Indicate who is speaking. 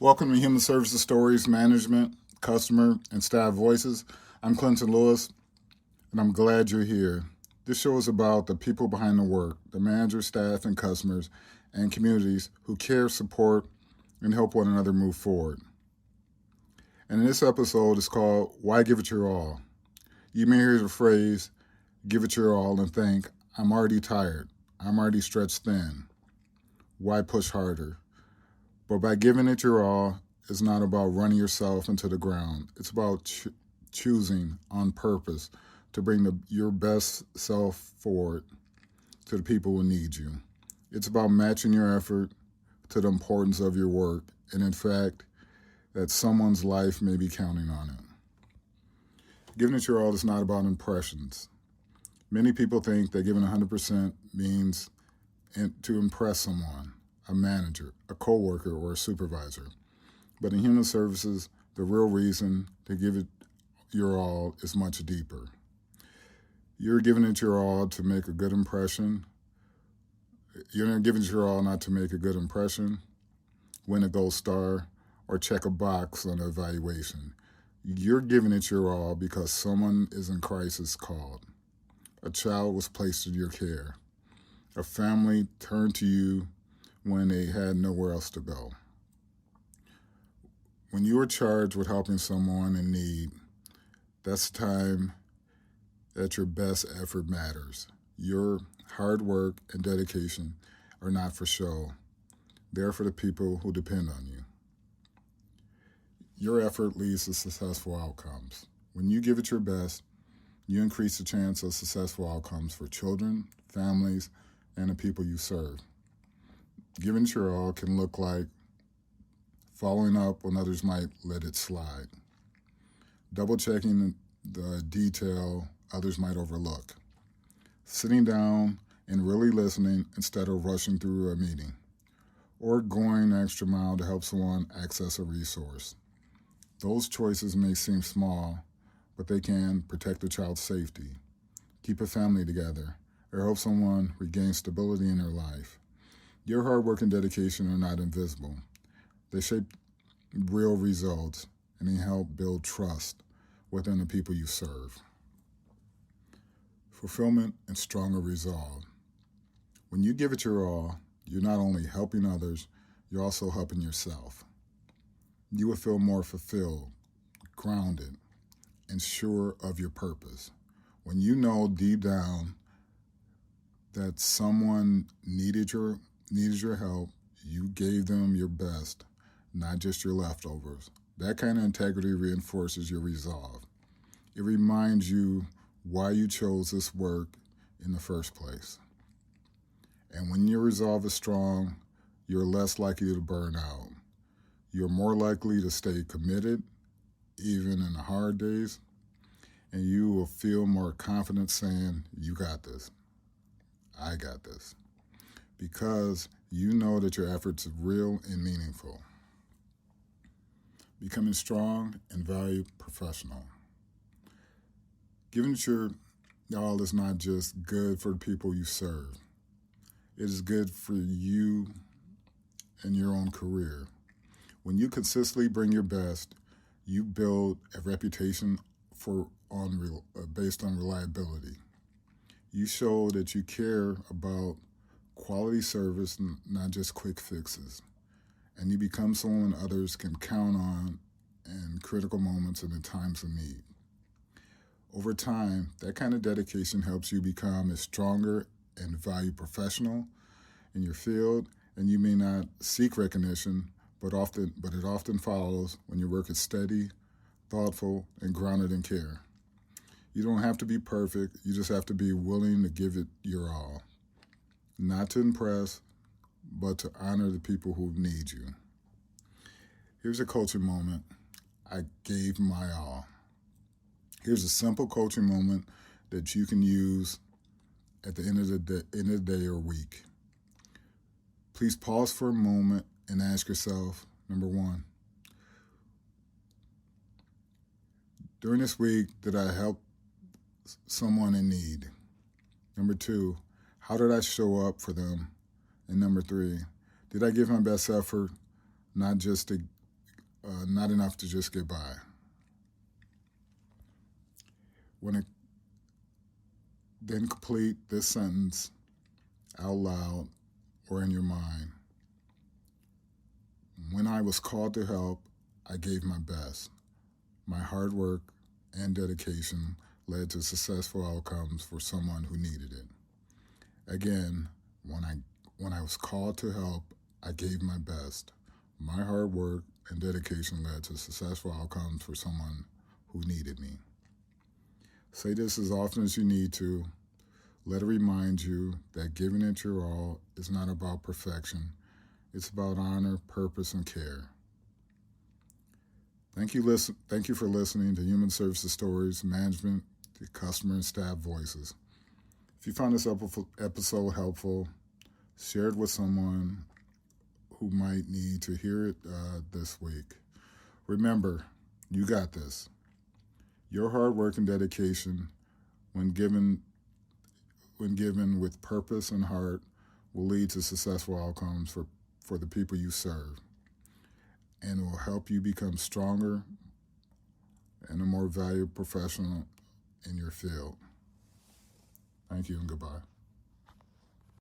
Speaker 1: Welcome to Human Services Stories Management, Customer, and Staff Voices. I'm Clinton Lewis, and I'm glad you're here. This show is about the people behind the work, the managers, staff, and customers, and communities who care, support, and help one another move forward. And in this episode, it's called Why Give It Your All? You may hear the phrase, give it your all, and think, I'm already tired. I'm already stretched thin. Why push harder? But by giving it your all, it's not about running yourself into the ground. It's about choosing on purpose to bring your best self forward to the people who need you. It's about matching your effort to the importance of your work, and in fact, that someone's life may be counting on it. Giving it your all is not about impressions. Many people think that giving 100% means to impress someone, a manager, a coworker, or a supervisor. But in human services, the real reason to give it your all is much deeper. You're giving it your all to make a good impression. You're not giving it your all not to make a good impression, win a gold star, or check a box on an evaluation. You're giving it your all because someone is in crisis called. A child was placed in your care. A family turned to you when they had nowhere else to go. When you are charged with helping someone in need, that's the time that your best effort matters. Your hard work and dedication are not for show. They're for the people who depend on you. Your effort leads to successful outcomes. When you give it your best, you increase the chance of successful outcomes for children, families, and the people you serve. Giving it your all can look like following up when others might let it slide, double-checking the detail others might overlook, sitting down and really listening instead of rushing through a meeting, or going the extra mile to help someone access a resource. Those choices may seem small, but they can protect a child's safety, keep a family together, or help someone regain stability in their life. Your hard work and dedication are not invisible. They shape real results, and they help build trust within the people you serve. Fulfillment and stronger resolve. When you give it your all, you're not only helping others, you're also helping yourself. You will feel more fulfilled, grounded, and sure of your purpose. When you know deep down that someone needed your help, you gave them your best, not just your leftovers. That kind of integrity reinforces your resolve. It reminds you why you chose this work in the first place. And when your resolve is strong, you're less likely to burn out. You're more likely to stay committed, even in the hard days, and you will feel more confident saying, you got this. I got this. Because you know that your efforts are real and meaningful. Becoming strong and valued professional. Giving it your all is not just good for the people you serve. It is good for you and your own career. When you consistently bring your best, you build a reputation based on reliability. You show that you care about quality service, not just quick fixes. And you become someone others can count on in critical moments and in times of need. Over time, that kind of dedication helps you become a stronger and valued professional in your field, and you may not seek recognition, but it often follows when your work is steady, thoughtful, and grounded in care. You don't have to be perfect, you just have to be willing to give it your all. Not to impress, but to honor the people who need you. Here's a coaching moment. I gave my all. Here's a simple coaching moment that you can use at the end of the day or week. Please pause for a moment and ask yourself, number one, during this week, did I help someone in need? Number two, how did I show up for them? And number three, did I give my best effort, not just to not enough to just get by. Then complete this sentence out loud or in your mind. When I was called to help, I gave my best. My hard work and dedication led to successful outcomes for someone who needed it. Again, when I was called to help, I gave my best. My hard work and dedication led to successful outcomes for someone who needed me. Say this as often as you need to. Let it remind you that giving it your all is not about perfection. It's about honor, purpose, and care. Thank you for listening to Human Services Stories, Management, the Customer and Staff Voices. If you found this episode helpful, share it with someone who might need to hear it this week. Remember, you got this. Your hard work and dedication, when given with purpose and heart, will lead to successful outcomes for the people you serve, and it will help you become stronger and a more valued professional in your field. Thank you and goodbye.